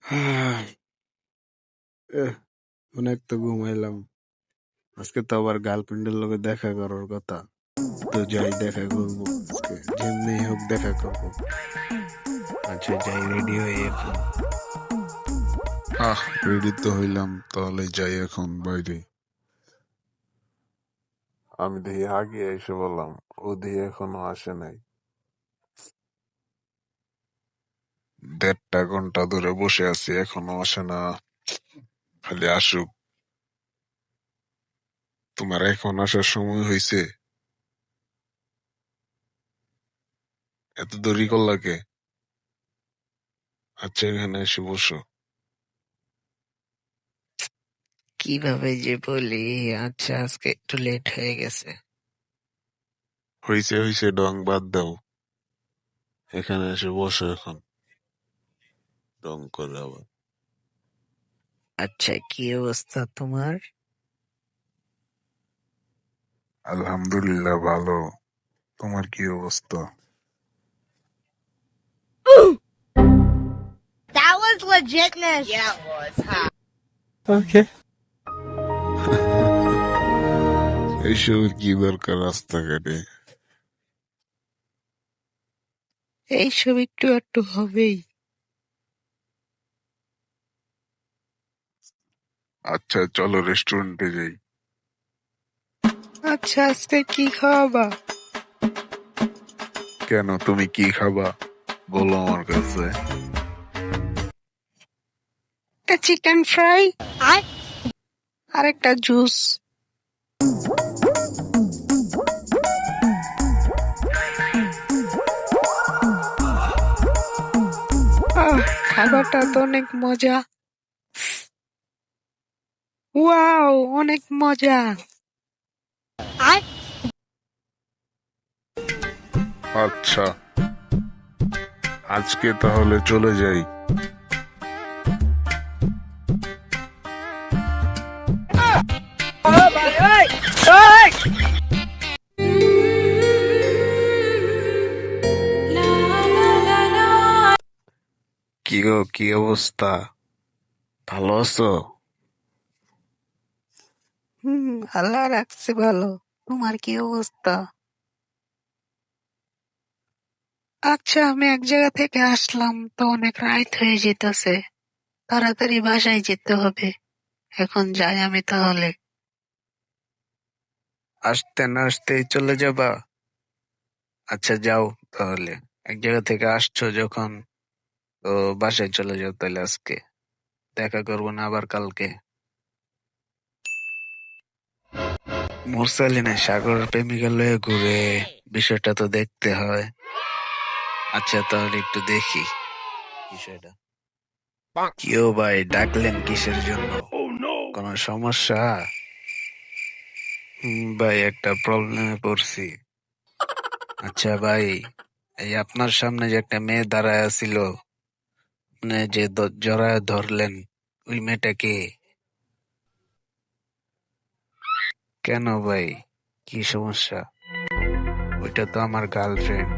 এহ, অনেক তো ঘুমাইলাম। আজকে তো আবার গার্লফ্রেন্ডের লগে দেখা করার কথা। তো যাই দেখা করবো আজকে, যেমনি হোক দেখা করবো। আচ্ছা যাই, রেডি হয়ে এখন। রেডি তো হইলাম, তাহলে যাই এখন বাইরে। আমি দেখি আগে এসে বললাম, ও দিয়ে এখনো আসে নাই। 1.5 ঘন্টা ধরে বসে আছি, এখনো আসে না। খালি আসুক। তোমার এখন আসার সময় হয়েছে? এত দেরি করলা কে? আচ্ছা, এখানে এসে বসো। কিভাবে যে বলি, আচ্ছা আজকে একটু লেট হয়ে গেছে। হয়েছে হয়েছে, ডং বাদ দাও। এখানে এসে বসো এখন। ডং করে আবার। আচ্ছা, কি অবস্থা তোমার? আলহামদুলিল্লাহ ভালো। তোমার কি অবস্থা? That was legitness. Yeah, it was. Huh? ওকে। এইসবের কি দরকার রাস্তাঘাটে? এইসব একটু একটু হবেই। আচ্ছা চলো রেস্টুরেন্টে যাই। আচ্ছা, আজকে কি খাওয়াবা? কেন, তুমি কি খাবা বলো আমার কাছে। একটা চিকেন ফ্রাই আর একটা জুস। খাবারটা তো অনেক মজা। ওয়াও, অনেক মজা। আচ্ছা, আজকে তাহলে চলে যাই। কি গো, কি অবস্থা? ভালো আছো? আল্লাহ রাখছে ভালো। তোমার কি অবস্থা? আচ্ছা, আমি এক জায়গা থেকে আসলাম তো অনেক রাত হয়ে যেতেছে। তাড়াতাড়ি বাসায় যেতে হবে। এখন যাই আমি তাহলে। আসতে না আসতেই চলে যাবা? আচ্ছা যাও তাহলে। এক জায়গা থেকে আসছো যখন, তো বাসায় চলে যাও তাহলে। আজকে দেখা করবো না আবার কালকে। মুরসালিনে সাগর প্রেমিকা লয়ে ঘুরে, বিষয়টা তো দেখতে হয়। আচ্ছা তাহলে একটু দেখি বিষয়টা। কিও ভাই, ডাকলেন কিসের জন্য? কোনো সমস্যা? ভাই, একটা প্রবলেমে পড়ছি। আচ্ছা ভাই, এই আপনার সামনে যে একটা মেয়ে দাঁড়ায় ছিল, মানে যে জড়ায় ধরলেন, ওই মেয়েটা কে? কেন ভাই, কি সমস্যা? ওইটা তো আমার গার্লফ্রেন্ড।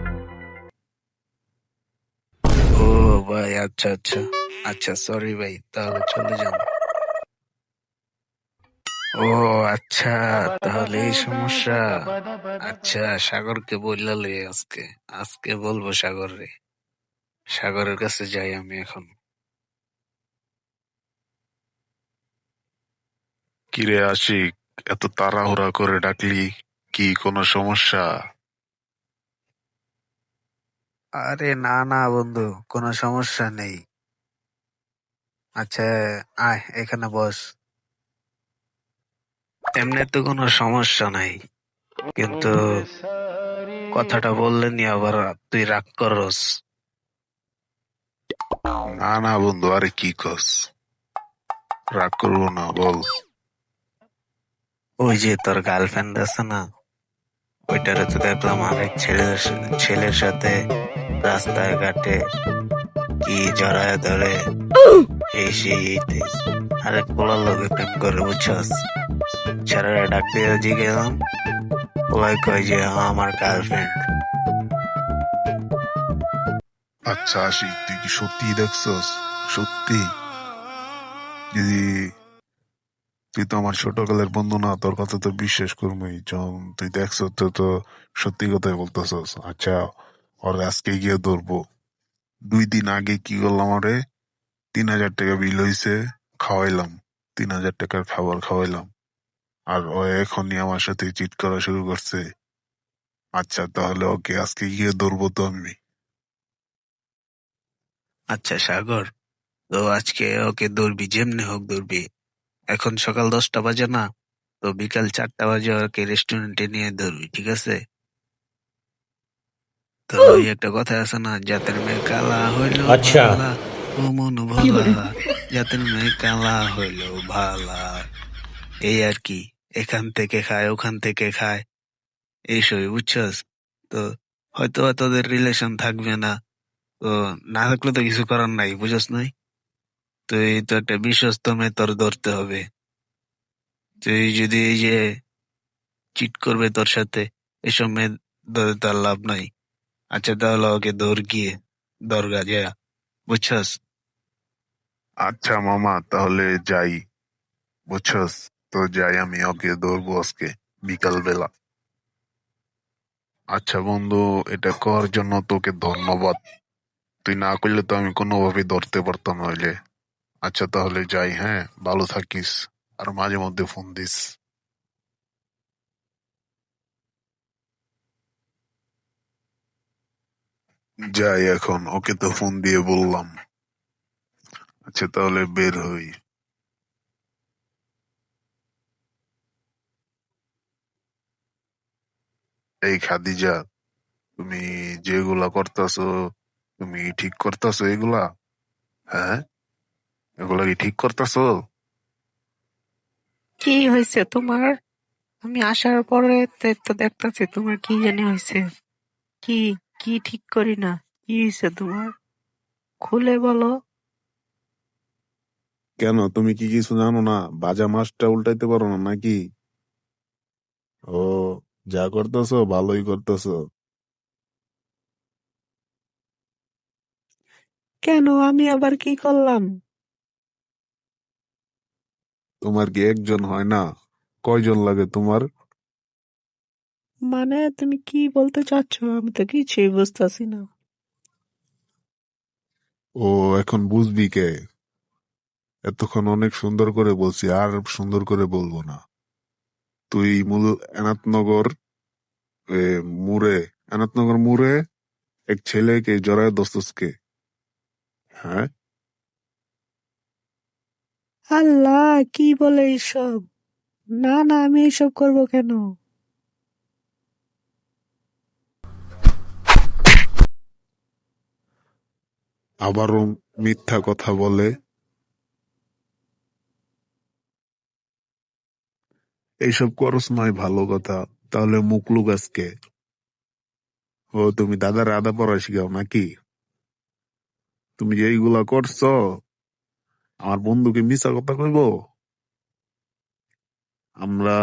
ও ভাই, আচ্ছা আচ্ছা। আচ্ছা সরি ভাই, তাহলে চলে যান। ও আচ্ছা, তাহলে এই সমস্যা। আচ্ছা, সাগরকে বললা লই আজকে। আজকে বলবো সাগর রে। সাগরের কাছে যাই আমি এখন। কিরে আশিক, এত তাড়াহুড়া করে ডাকলি, কি কোনো সমস্যা? আরে না না বন্ধু, কোনো সমস্যা নেই। আচ্ছা, আয় এখানে বস। এমনি তো কোনো সমস্যা নাই, কিন্তু কথাটা বললেনি আবার তুই রাগ করস। না না বন্ধু, আরে কি কস? রাগ করবো না, বল। ওই যে তোর গার্লফ্রেন্ড আছে না, ওইটারে তো দেখলাম আরেক ছেলের সাথে রাস্তায় ঘাটে কি জড়ায় ধরে, এই সেই এইতে আরেক পোলার লগে প্রেম করে, বুঝছস? ছেলেরা ডাক দিয়ে জিগেলাম, পোলাই কয় যে আমার গার্লফ্রেন্ড। আচ্ছা আশিক, তুই কি সত্যিই দেখছস? সত্যি? যদি তুই তো আমার ছোটকালের বন্ধু না, তোর কথা তো বিশ্বাস করবোই। যখন তুই দেখছ তো তো সত্যি কথাই বলতেছস। আচ্ছা, ওর আজকে গিয়ে ধরবো। 2 দিন আগে কি করলাম, ওরে 3,000 টাকা বিল হইছে, খাওয়াইলাম। 3,000 টাকার খাবার খাওয়াইলাম, আর ও এখনই আমার সাথে চিট করা শুরু করছে। আচ্ছা, তাহলে ওকে আজকে গিয়ে ধরবো তো আমি। আচ্ছা সাগর, তো আজকে ওকে ধরবি, যেমনি হোক ধরবি। এখন সকাল 10টা বাজে না, তো বিকাল 4টা বাজে ওকে রেস্টুরেন্টে নিয়ে ধরবি, ঠিক আছে? তো ওই একটা কথা আছে না, জাতের মেয়ে কালা হইলেও अच्छा। ভালা, ও মন ভোলা, জাতের মেয়ে কালা হইলেও ভালা। এই আর কি, এখান থেকে খায় ওখান থেকে খায়, এইসবই, বুঝছস? তো হয়তো বা তোদের রিলেশন থাকবে না, তো না থাকলে তো কিছু করার নাই, বুঝছ নাই? তুই তো একটা বিশ্বস্ত মেয়ে তোর ধরতে হবে। তুই যদি এই যে চিট করবে তোর সাথে, এসব মেয়ে ধরে তার লাভ নাই। আচ্ছা তাহলে ওকে ধর গিয়ে, দরগা যা, বুঝছস? আচ্ছা মামা, তাহলে যাই, বুঝছস? তো যাই, আমি ওকে ধরবো আজকে বিকাল বেলা। আচ্ছা বন্ধু, এটা করার জন্য তোকে ধন্যবাদ। তুই না করলে তো আমি কোনোভাবেই ধরতে পারতাম নইলে। আচ্ছা তাহলে যাই, হ্যাঁ, ভালো থাকিস, আর মাঝে মধ্যে ফোন দিস। যাই এখন, ওকে তো ফোন দিয়ে বললাম। আচ্ছা তাহলে বের হই। এই খাদিজা, তুমি যেগুলা করতেছো, তুমি ঠিক করতেছো এগুলা? হ্যাঁ, এগুলা কি ঠিক করতেছো? কি হয়েছে তোমার? আমি আসার পরে তো দেখতাছি তোমার কি জানি হয়েছে। কি কি ঠিক করি না? কি হয়েছে তোমার? খুলে বলো। কেন, তুমি কি কিছু জানো না? ভাজা মাছটা উল্টাইতে পারো না নাকি? ও, যা করতেছো ভালোই করতেছো। কেন, আমি আবার কি করলাম? তোমার কি একজন হয় না? কয়জন লাগে তোমার? মানে তুমি কি বলতে চাচ্ছ? আমি তো কিছুই বুঝতেছি না। ও, এখন বুঝবি কে? এতক্ষণ অনেক সুন্দর করে বলছি, আর সুন্দর করে বলবো না। তুই মূল এনাথনগর এ, মুড়ে এনাথনগর মুড়ে এক ছেলেকে জড়ায় দোস্তসকে। হ্যাঁ, আল্লাহ, কি বলে এইসব? না না, আমি এইসব করবো কেন? আবারও মিথ্যা কথা বলে। এইসব করস নয় ভালো কথা, তাহলে মুখ লুকাসকে? ও, তুমি দাদার আদা পড়া শিখাও নাকি? তুমি যে এইগুলা করছো, আমার বন্ধুকে মিশা কথা কইবো? আমরা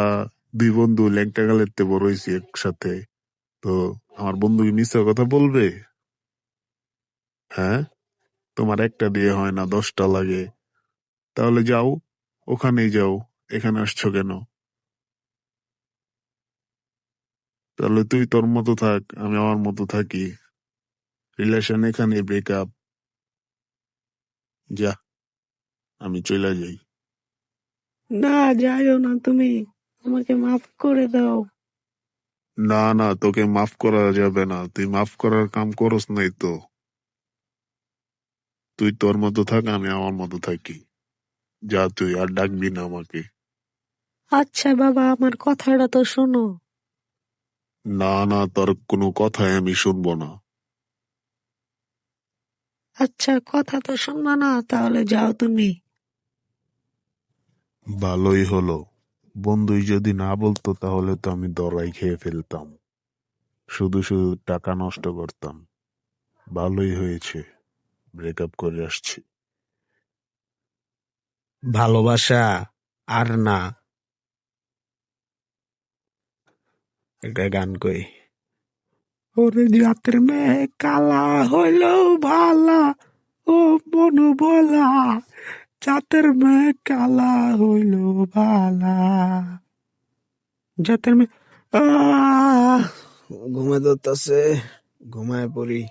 2 বন্ধু ল্যাংটা গালেতে বড় হয়েছি একসাথে, তো আমার বন্ধুকে মিশা কথা বলবে? হ্যাঁ, তোমার একটা দিয়ে হয় না, 10টা লাগে। তাহলে যাও, ওখানেই যাও, এখানে আসছো কেন? তাহলে তুই তোর মতো থাক, আমি আমার মতো থাকি। রিলেশন এখানে ব্রেকআপ। যা, আমি চলে যাই। না, যাইও না তুমি। আমাকে মাফ করে দাও। না না, তোকে মাফ করা যাবে না, তুই মাফ করার কাম করস নাই তো। তুই তোর মতো থাক, আমি আমার মতো থাকি। যা, তুই আর ডাকবি না আমাকে। আচ্ছা বাবা, আমার কথাটা তো শোনো। না না, তোর কোনো কথাই আমি শুনবো না। আচ্ছা, কথা তো শুনবা না, তাহলে যাও তুমি। ভালোই হলো, বন্ধুই যদি না বলতো তাহলে তো আমি দরাই খেয়ে ফেলতাম, শুধু শুধু টাকা নষ্ট করতাম। ভালোই হয়েছে, ব্রেকআপ করে আসছি। ভালোবাসা আর না, একটা গান কই। ওরে জাতের মেয়ে কালা হইলেও ভালা, ও মন বলা, জাতের মেয়ে কালা হইল বালা, জাতের মেয়ে। ঘুমে ধরতেছে, ঘুমায় পড়ি।